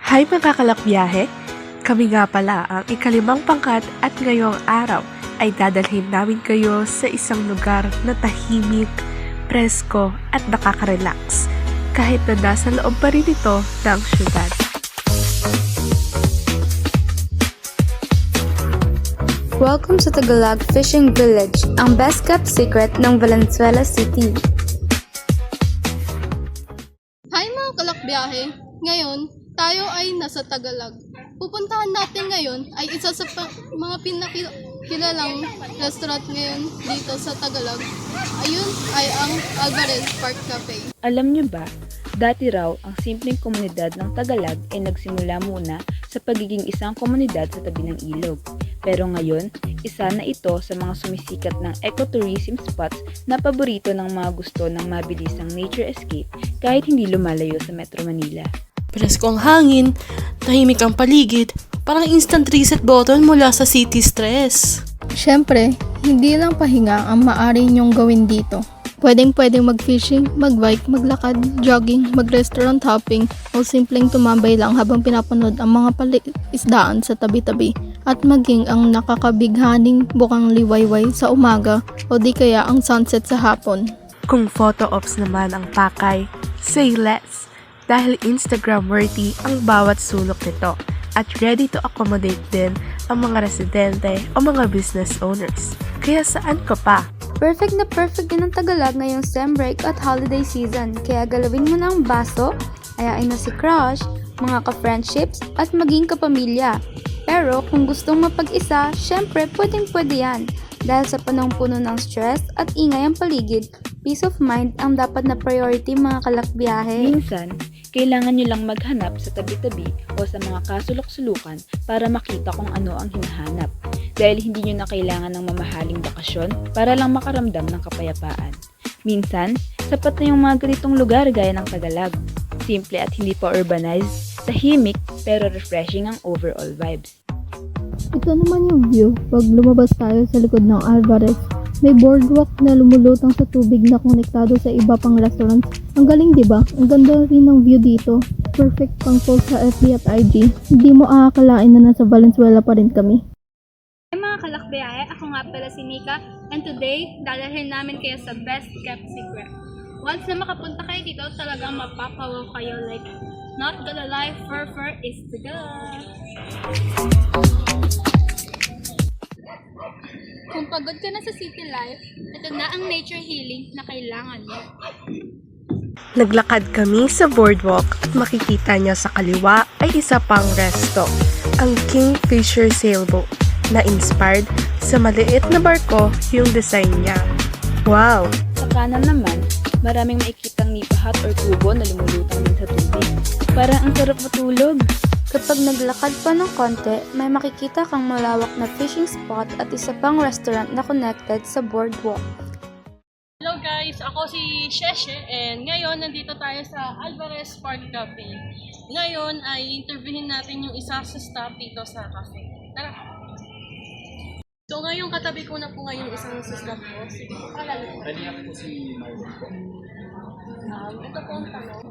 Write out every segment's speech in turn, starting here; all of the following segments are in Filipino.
Hi mga kalakbiyahe! Kami nga pala ang ikalimang pangkat at ngayong araw ay dadalhin namin kayo sa isang lugar na tahimik, presko at nakaka-relax kahit na nasa loob pa rin ito ng syudad. Welcome sa Tagalog Fishing Village, ang best kept secret ng Valenzuela City. Hi mga kalakbiyahe! Ngayon, tayo ay nasa Tagalog. Pupuntahan natin ngayon ay isa sa mga pinakilalang restaurant ngayon dito sa Tagalog. Ayun ay ang Alvarez Park Cafe. Alam niyo ba, dati raw ang simpleng komunidad ng Tagalog ay nagsimula muna sa pagiging isang komunidad sa tabi ng ilog. Pero ngayon, isa na ito sa mga sumisikat ng ecotourism spots na paborito ng mga gusto ng mabilisang nature escape kahit hindi lumalayo sa Metro Manila. Presko ang hangin, tahimik ang paligid, parang instant reset button mula sa city stress. Siyempre, hindi lang pahinga ang maaari niyong gawin dito. Pwedeng mag-fishing, mag-bike, maglakad, jogging, mag-restaurant hopping, o simpleng tumambay lang habang pinapanood ang mga isdaan sa tabi-tabi at maging ang nakakabighaning bukang liwayway sa umaga o di kaya ang sunset sa hapon. Kung photo ops naman ang pakay, say less dahil Instagram-worthy ang bawat sulok nito at ready to accommodate din ang mga residente o mga business owners. Kaya saan ka pa? Perfect din ang Tagalog ngayong SEM break at holiday season, kaya galawin mo na ang baso, ayain na si crush, mga ka-friendships at maging kapamilya. Pero kung gustong mapag-isa, syempre pwede yan. Dahil sa panahong puno ng stress at ingay ang paligid, peace of mind ang dapat na priority mga kalakbiyahe. Minsan, kailangan nyo lang maghanap sa tabi-tabi o sa mga kasulok-sulukan para makita kung ano ang hinahanap. Dahil hindi nyo na kailangan ng mamahaling bakasyon para lang makaramdam ng kapayapaan. Minsan, sapat na yung mga ganitong lugar gaya ng Tagalog. Simple at hindi pa urbanized, tahimik pero refreshing ang overall vibes. Ito naman yung view pag lumabas tayo sa likod ng Alvarez. May boardwalk na lumulutang sa tubig na konektado sa iba pang restaurants. Ang galing diba? Ang ganda rin ng view dito. Perfect pang post sa FB at IG. Hindi mo aakalain na nasa Valenzuela pa rin kami. Hey mga kalakbiyahe, ako nga pala si Mika, and today, dadalhin namin kayo sa best kept secret. Once na makapunta kayo dito, talagang mapapawaw kayo like, not gonna lie, fur is the go! Kung pagod ka na sa city life, ito na ang nature healing na kailangan mo. Naglakad kami sa boardwalk at makikita niya sa kaliwa ay isa pang resto, ang Kingfisher Sailboat, na inspired sa maliit na barko yung design niya. Wow! Sa kanan naman, maraming makikitang nipa hut or kubo na lumulutang din sa tubig. Parang ang sarap matulog. Kapag naglakad pa ng konti, may makikita kang malawak na fishing spot at isa pang restaurant na connected sa boardwalk. Hello guys, ako si Sheshe and ngayon nandito tayo sa Alvarez Park Cafe. Ngayon ay interviewin natin yung isa sa staff dito sa cafe. Tara! So ngayon katabi ko na po ngayon isang sa staff ko. Sige, pakilala po. Pwede nga po si Marvin po. Ito po ang tanong.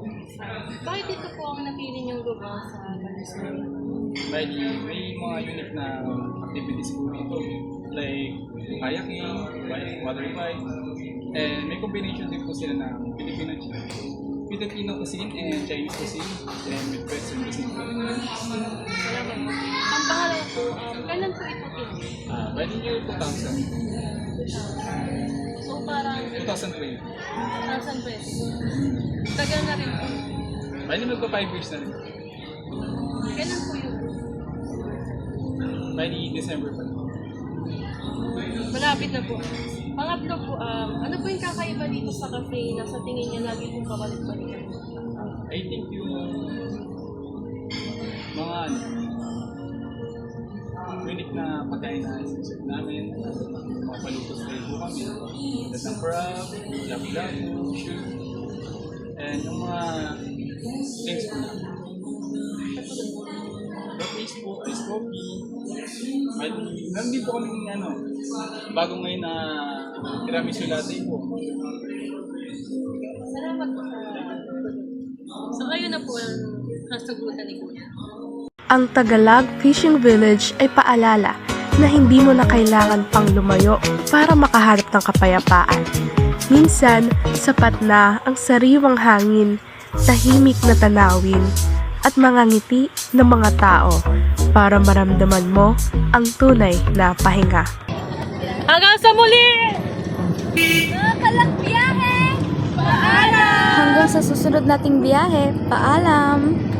Bakit ito po ang napili niyong lugar sa Valenzuela? Pwede, may mga unique na activities po dito. Like kayaking, water bike, and may combination din po sila ng Filipino cuisine and Chinese cuisine, and with Western cuisine po. Salamat po. Ang pangalawa po, kailan po ito pinili? Pwede year 2000. So parang 2020. 1,000 pesos. Tagal na rin po. Pwede magpa 5 years na rin. Kailan po yun? Pwede December pa. Malapit na po. Pangatlo po, ano po yung kakaiba dito sa cafe na sa tingin niya lagi pong kabalik-balikan? I think yung mga unique na pagkain na sinerve namin, mga palutos kayo po kami, ng crab, lapu-lapu, shoot, and yung mga drinks po namin. Coffees po, ice coffee, meron din po kami bago ngayon na tiramisu latte po. Salamat po. So kayo na po, nasagutan ni Kuya. Ang Tagalog Fishing Village ay paalala na hindi mo na kailangan pang lumayo para makaharap ng kapayapaan. Minsan, sapat na ang sariwang hangin, tahimik na tanawin, at mga ngiti ng mga tao para maramdaman mo ang tunay na pahinga. Hanggang sa muli! Hanggang sa susunod nating biyahe, paalam!